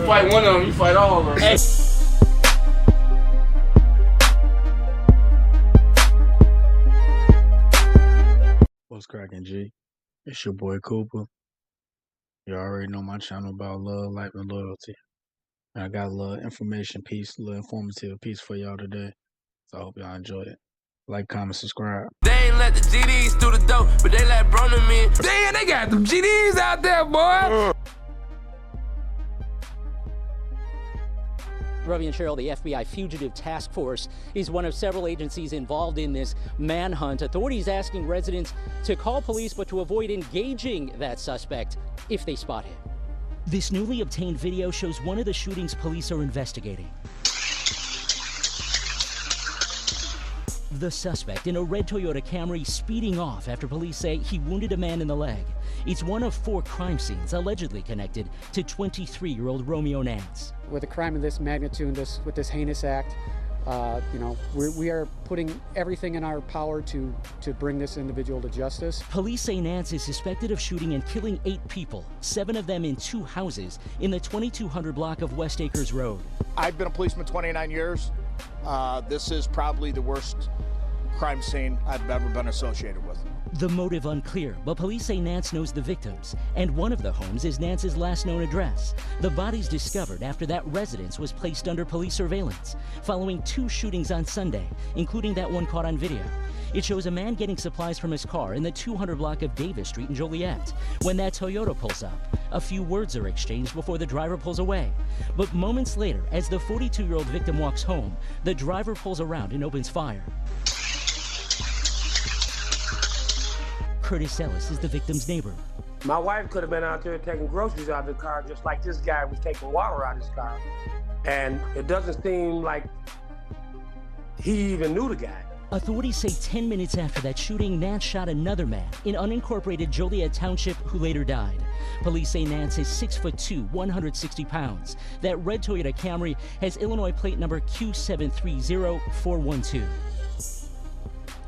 Fight one of them, you fight all of them. Hey. What's cracking, G? It's your boy Cooper. You already know my channel about love, life, and loyalty. And I got a little information piece, a little informative piece for y'all today. So I hope y'all enjoy it. Like, comment, subscribe. They ain't let the GDs through the door, but they let Bronem in. Damn, they got them GDs out there, boy. Ravi and Cheryl, the FBI Fugitive Task Force is one of several agencies involved in this manhunt. Authorities asking residents to call police but to avoid engaging that suspect if they spot him. This newly obtained video shows one of the shootings police are investigating. The suspect in a red Toyota Camry speeding off after police say he wounded a man in the leg. It's one of 4 crime scenes allegedly connected to 23-year-old Romeo Nance. With a crime of this magnitude, with this heinous act, we are putting everything in our power to bring this individual to justice. Police say Nance is suspected of shooting and killing 8 people, 7 of them in 2 houses in the 2200 block of West Acres Road. I've been a policeman 29 years. This is probably the worst crime scene I've ever been associated with. The motive unclear, but police say Nance knows the victims, and one of the homes is Nance's last known address. The body's discovered after that residence was placed under police surveillance, following 2 shootings on Sunday, including that one caught on video. It shows a man getting supplies from his car in the 200 block of Davis Street in Joliet. When that Toyota pulls up, a few words are exchanged before the driver pulls away. But moments later, as the 42-year-old victim walks home, the driver pulls around and opens fire. Curtis Ellis is the victim's neighbor. My wife could have been out there taking groceries out of the car just like this guy was taking water out of his car. And it doesn't seem like he even knew the guy. Authorities say 10 minutes after that shooting, Nance shot another man in unincorporated Joliet Township who later died. Police say Nance is 6'2", 160 pounds. That red Toyota Camry has Illinois plate number Q730412.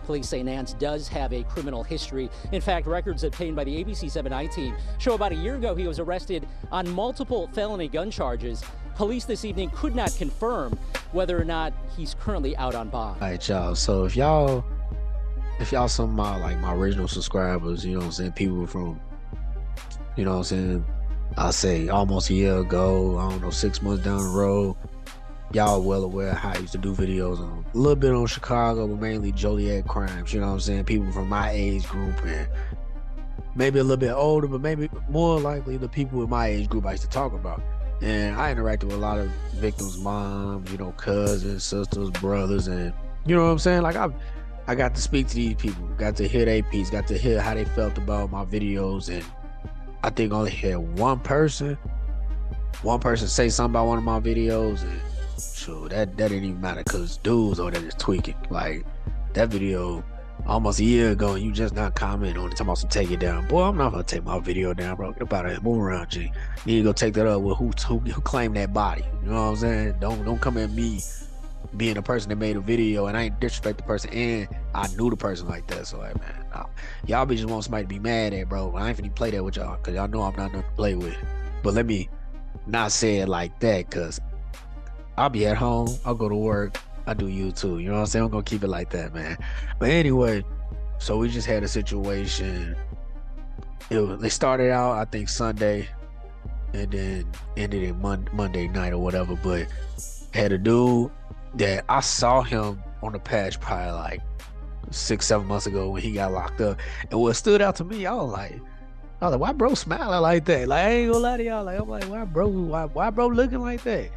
Police say Nance does have a criminal history. In fact, records obtained by the ABC 7i team show about a year ago he was arrested on multiple felony gun charges. Police this evening could not confirm whether or not he's currently out on bond. All right, y'all. So if y'all some of my original subscribers, you know what I'm saying, people from, you know what I'm saying, I'll say almost a year ago, I don't know, 6 months down the road, y'all well aware how I used to do videos on a little bit on Chicago, but mainly Joliet crimes, you know what I'm saying? People from my age group and maybe a little bit older, but maybe more likely the people in my age group I used to talk about. And I interacted with a lot of victims' moms, you know, cousins, sisters, brothers, and you know what I'm saying? Like I got to speak to these people, got to hear their piece, got to hear how they felt about my videos, and I think I only had one person say something about one of my videos, and so that didn't even matter because dudes over there just tweaking. Like that video almost a year ago, and you just not commenting on it, talking about to take it down. Boy, I'm not gonna take my video down, bro. Get up out of here, move around, G. You need to go take that up with who claimed that body. You know what I'm saying? Don't come at me being the person that made a video, and I ain't disrespect the person, and I knew the person like that. So like, man, nah. Y'all be just want somebody to be mad at, bro. I ain't finna play that with y'all, cause y'all know I'm not nothing to play with. But let me not say it like that, cause I'll be at home, I'll go to work, I do YouTube, you know what I'm saying? I'm gonna keep it like that, man. But anyway, so we just had a situation. They started out, I think, Sunday, and then ended in Monday night or whatever. But had a dude that I saw him on the patch probably like 6-7 months ago when he got locked up. And what stood out to me, I was like, why bro smiling like that? Like, I ain't gonna lie to y'all. Like, I'm like, why bro looking like that?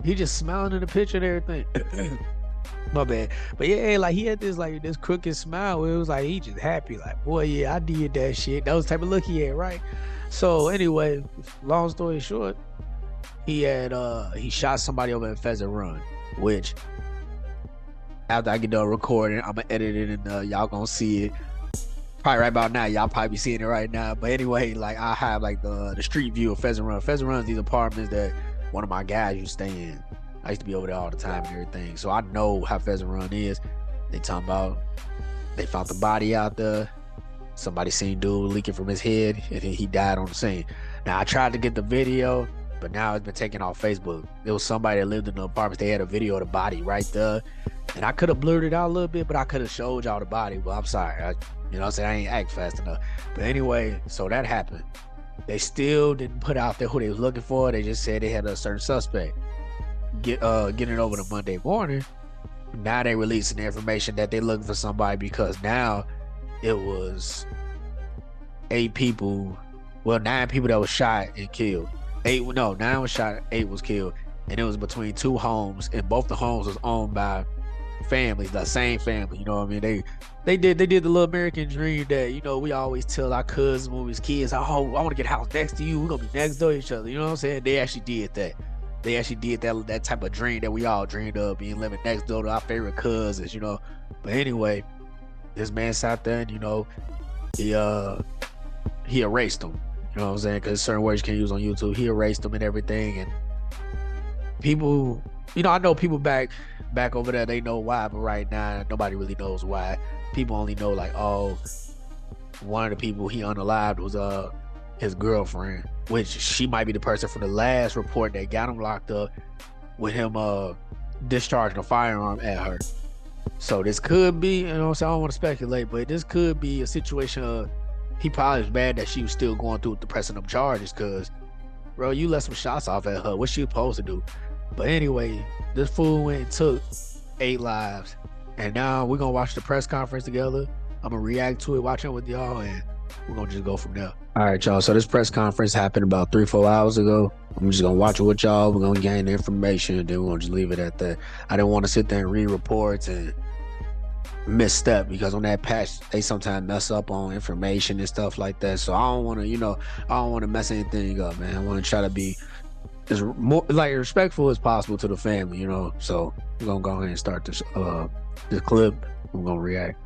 He just smiling in the picture and everything. My bad. But yeah, like he had this crooked smile where it was like he just happy. Like, boy, yeah, I did that shit. That was the type of look he had, right? So anyway, long story short, he shot somebody over at Pheasant Run, which after I get done recording, I'm gonna edit it and y'all gonna see it. Probably right about now, y'all probably be seeing it right now. But anyway, like I have like the street view of Pheasant Run. Pheasant Run is these apartments that one of my guys used to stay in. I used to be over there all the time and everything. So I know how Pheasant Run is. They talking about they found the body out there. Somebody seen dude leaking from his head and he died on the scene. Now I tried to get the video but now it's been taken off Facebook. There was somebody that lived in the apartment. They had a video of the body right there, and I could have blurred it out a little bit, but I could have showed y'all the body. Well, I'm sorry, you know what I'm saying, I ain't act fast enough. But anyway, so that happened. They still didn't put out there who they was looking for. They just said they had a certain suspect. Getting over to Monday morning, now they releasing the information that they're looking for somebody, because now it was 9 people that was shot and killed. 9 was shot, 8 was killed, and it was between 2 homes, and both the homes was owned by families, the same family. You know what I mean? They did the little American dream that, you know, we always tell our cousins when we was kids, oh, I want to get a house next to you, we're gonna be next door to each other. You know what I'm saying? They actually did that. They actually did that type of dream that we all dreamed of, being living next door to our favorite cousins, you know. But anyway, this man sat there and, you know, he erased them. You know what I'm saying? Because certain words you can't use on YouTube. He erased them and everything. And people, you know, I know people back over there, they know why, but right now nobody really knows why. People only know, like, oh, one of the people he unalived was his girlfriend, which she might be the person from the last report that got him locked up with him discharging a firearm at her. So this could be, you know what I'm saying, I don't want to speculate, but this could be a situation of he probably was mad that she was still going through with the pressing up charges, because, bro, you let some shots off at her. What's she supposed to do? But anyway, this fool went and took 8 lives, and now we're gonna watch the press conference together. I'm gonna react to it, watch it with y'all, and we're gonna just go from there. All right, y'all, so this press conference happened about 3-4 hours ago. I'm just gonna watch it with y'all. We're gonna gain the information, and then we're gonna just leave it at that. I didn't want to sit there and read reports and misstep, because on that patch they sometimes mess up on information and stuff like that. So I don't want to, you know, I don't want to mess anything up, man. I want to try to be as respectful as possible to the family, you know. So we're gonna go ahead and start this clip. We're gonna react.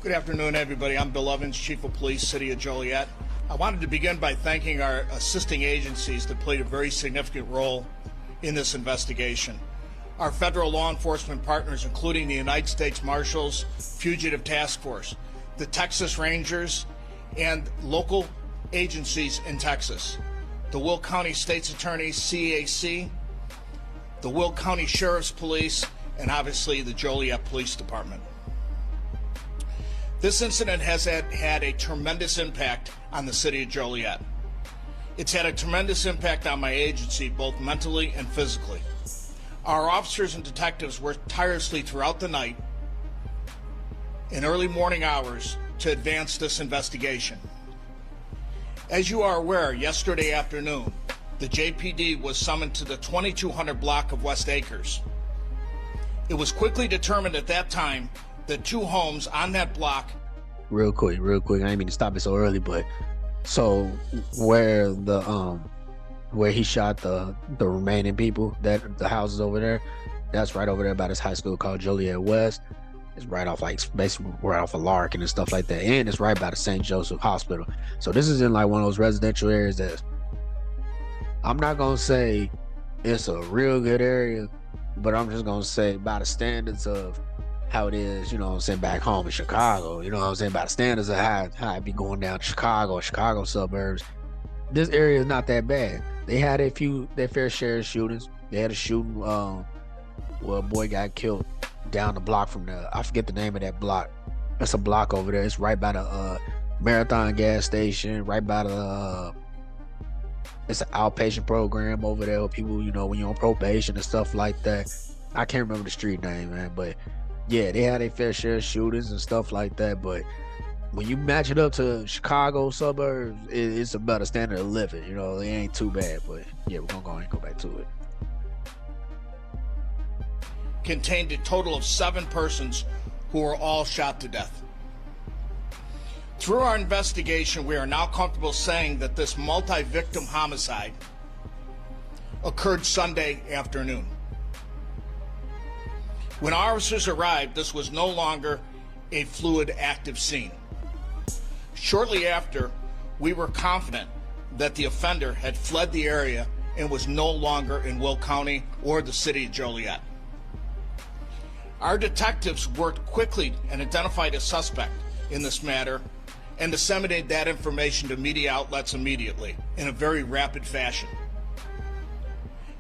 Good afternoon, everybody. I'm Bill Evans, Chief of Police, City of Joliet. I wanted to begin by thanking our assisting agencies that played a very significant role in this investigation. Our federal law enforcement partners, including the United States Marshals, Fugitive Task Force, the Texas Rangers, and local agencies in Texas, the Will County State's Attorney's CAC, the Will County Sheriff's Police, and obviously the Joliet Police Department. This incident has had a tremendous impact on the city of Joliet. It's had a tremendous impact on my agency, both mentally and physically. Our officers and detectives worked tirelessly throughout the night and early morning hours to advance this investigation. As you are aware, yesterday afternoon, the JPD was summoned to the 2200 block of West Acres. It was quickly determined at that time that 2 homes on that block. Real quick, I didn't mean to stop it so early, but so where he shot the remaining people, that the houses over there, that's right over there by this high school called Joliet West. It's right off, like, basically right off of Larkin and stuff like that, and it's right by the St. Joseph Hospital. So this is in like one of those residential areas that I'm not gonna say it's a real good area, but I'm just gonna say by the standards of how it is, you know what I'm saying, back home in Chicago, you know what I'm saying, by the standards of how it be going down to Chicago suburbs, this area is not that bad. They had their fair share of shootings. They had a shooting where a boy got killed down the block from I forget the name of that block. It's a block over there. It's right by the Marathon gas station, right by the it's an outpatient program over there with people, you know, when you're on probation and stuff like that. I can't remember the street name, man, but yeah, they had a fair share of shootings and stuff like that. But when you match it up to Chicago suburbs, it's a better standard of living. You know, it ain't too bad. But yeah, we're gonna go ahead and go back to it. Contained a total of 7 persons who were all shot to death. Through our investigation, we are now comfortable saying that this multi-victim homicide occurred Sunday afternoon. When our officers arrived, this was no longer a fluid, active scene. Shortly after, we were confident that the offender had fled the area and was no longer in Will County or the city of Joliet. Our detectives worked quickly and identified a suspect in this matter and disseminated that information to media outlets immediately in a very rapid fashion.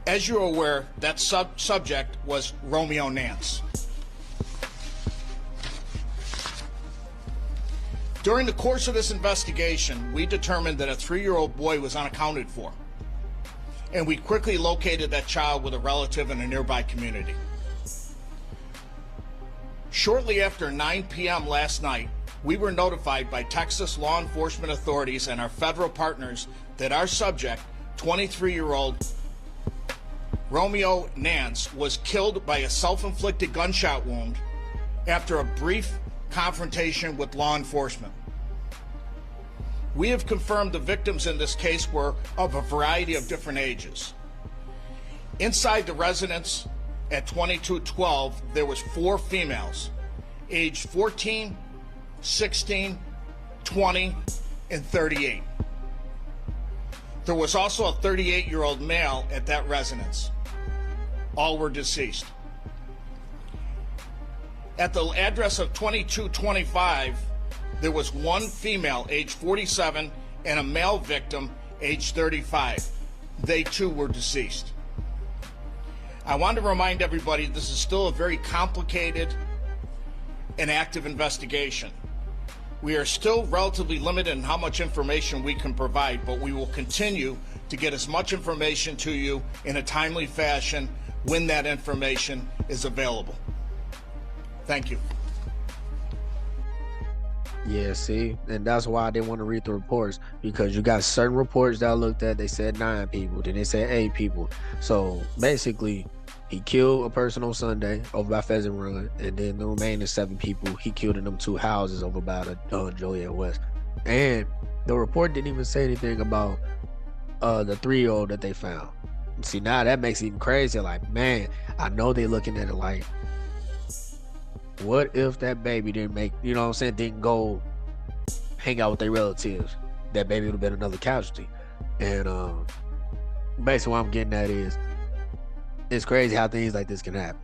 As you're aware, that subject was Romeo Nance. During the course of this investigation, we determined that a 3-year-old boy was unaccounted for, and we quickly located that child with a relative in a nearby community. Shortly after 9 p.m. last night, we were notified by Texas law enforcement authorities and our federal partners that our subject, 23-year-old Romeo Nance, was killed by a self-inflicted gunshot wound after a brief confrontation with law enforcement. We have confirmed the victims in this case were of a variety of different ages. Inside the residence at 2212, there was 4 females, aged 14, 16, 20, and 38. There was also a 38-year-old male at that residence. All were deceased. At the address of 2225, there was 1 female, age 47, and a male victim, age 35. They too were deceased. I want to remind everybody this is still a very complicated and active investigation. We are still relatively limited in how much information we can provide, but we will continue to get as much information to you in a timely fashion when that information is available. Thank you. Yeah, see, and that's why I didn't want to read the reports, because you got certain reports that I looked at, they said 9 people, then they said 8 people. So basically, he killed a person on Sunday over by Pheasant Run, and then the remaining 7 people he killed in them 2 houses over by the Joliet West. And the report didn't even say anything about the 3-year-old that they found. See, now that makes it even crazier. Like, man, I know they're looking at it like, what if that baby didn't make, you know what I'm saying, didn't go hang out with their relatives? That baby would have been another casualty. And basically what I'm getting at is, it's crazy how things like this can happen.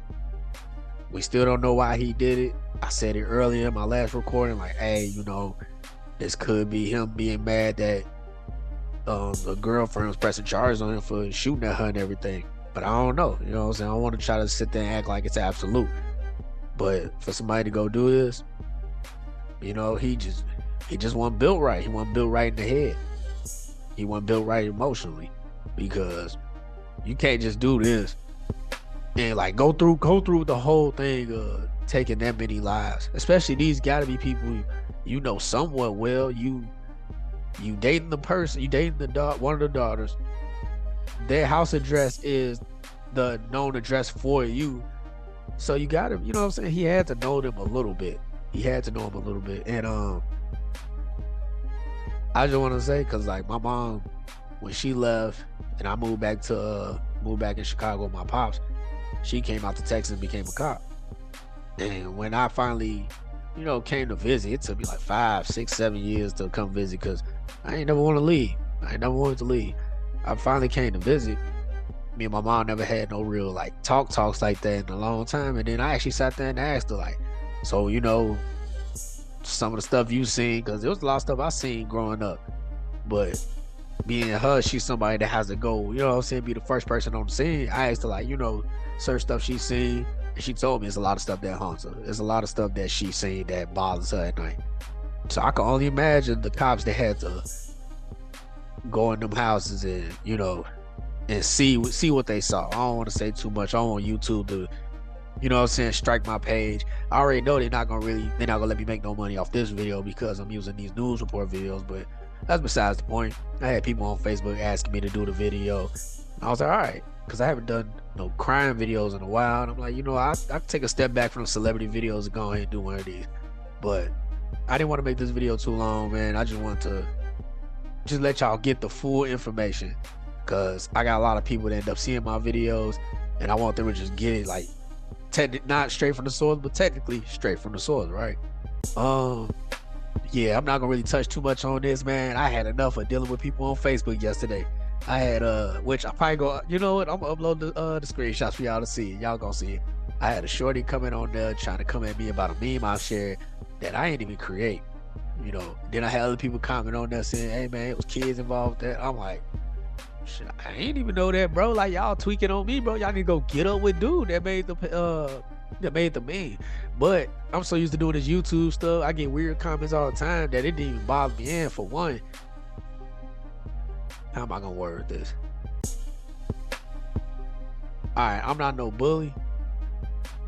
We still don't know why he did it. I said it earlier in my last recording, like, hey, you know, this could be him being mad that the girlfriend was pressing charges on him for shooting at her and everything. But I don't know, you know what I'm saying? I don't want to try to sit there and act like it's absolute. But for somebody to go do this, you know, he just wasn't built right. He wasn't built right in the head. He wasn't built right emotionally, because you can't just do this and like go through the whole thing of taking that many lives. Especially these gotta be people you know somewhat well. You dating the person, you dating one of the daughters. Their house address is the known address for you. So you gotta, you know what I'm saying? He had to know them a little bit. And I just want to say, cause like my mom, when she left and I moved back in Chicago with my pops, she came out to Texas and became a cop. And when I finally, you know, came to visit, it took me like 5, 6, 7 years to come visit, cause I ain't never want to leave. I finally came to visit. Me and my mom never had no real like talks like that in a long time. And then I actually sat there and asked her, like, so, you know, some of the stuff you seen, because there was a lot of stuff I seen growing up, but being her, she's somebody that has to go, you know what I'm saying, be the first person on the scene. I asked her, like, you know, certain stuff she's seen, and she told me it's a lot of stuff that haunts her. There's a lot of stuff that she's seen that bothers her at night. So I can only imagine the cops that had to go in them houses and, you know, and see what they saw. I don't want to say too much. I don't want YouTube to, you know what I'm saying, strike my page. I already know they're not gonna let me make no money off this video because I'm using these news report videos, but that's besides the point. I had people on Facebook asking me to do the video. I was like, all right, because I haven't done no crime videos in a while, and I'm like, you know, I take a step back from the celebrity videos and go ahead and do one of these. But I didn't want to make this video too long, man. I just wanted to just let y'all get the full information, because I got a lot of people that end up seeing my videos, and I want them to just get it, like, not straight from the source, but technically straight from the source, right? Yeah, I'm not gonna really touch too much on this, man. I had enough of dealing with people on Facebook yesterday. I had which I probably go, you know what, I'm gonna upload the screenshots for y'all to see. Y'all gonna see it. I had a shorty coming on there trying to come at me about a meme I shared that I ain't even create. You know, then I had other people comment on that saying, hey man, it was kids involved with that. I'm like, shit, I ain't even know that, bro. Like, y'all tweaking on me, bro. Y'all need to go get up with dude that made the meme. But I'm so used to doing this YouTube stuff. I get weird comments all the time that it didn't even bother me. And for one, how am I gonna word this? Alright, I'm not no bully,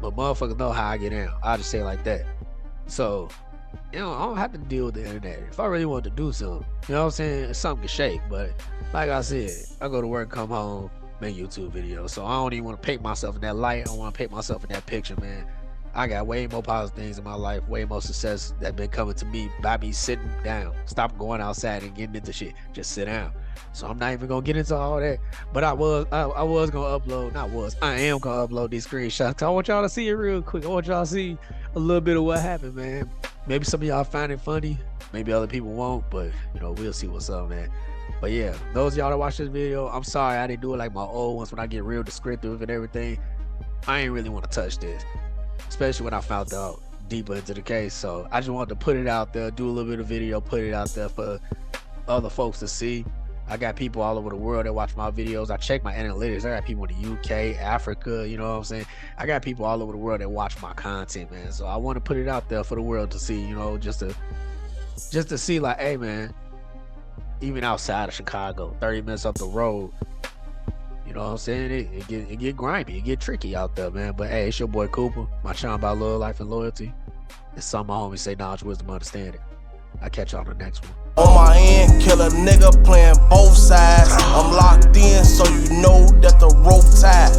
but motherfuckers know how I get down. I'll just say it like that. So, you know, I don't have to deal with the internet. If I really want to do something, you know what I'm saying? Something can shake. But like I said, I go to work, come home, make YouTube videos. So I don't even want to paint myself in that light. I don't want to paint myself in that picture, man. I got way more positive things in my life, way more success that been coming to me by me sitting down. Stop going outside and getting into shit. Just sit down. So I'm not even gonna get into all that. But I was gonna upload, I am gonna upload these screenshots. I want y'all to see it real quick. I want y'all to see a little bit of what happened, man. Maybe some of y'all find it funny, maybe other people won't, but you know, we'll see what's up, man. But yeah, those of y'all that watch this video, I'm sorry I didn't do it like my old ones when I get real descriptive and everything. I ain't really want to touch this, especially when I found out deeper into the case. So I just wanted to put it out there, do a little bit of video, put it out there for other folks to see. I got people all over the world that watch my videos. I check my analytics. I got people in the UK, Africa, you know what I'm saying? I got people all over the world that watch my content, man. So I want to put it out there for the world to see, you know, just to see like, hey man, even outside of Chicago, 30 minutes up the road, you know what I'm saying? It get grimy, it get tricky out there, man. But hey, it's your boy Cooper, my channel about love, life, and loyalty. It's something my homies say, knowledge, wisdom, understanding. I'll catch y'all on the next one. On my end, kill a nigga playing both sides. I'm locked in, so you know that the rope tied.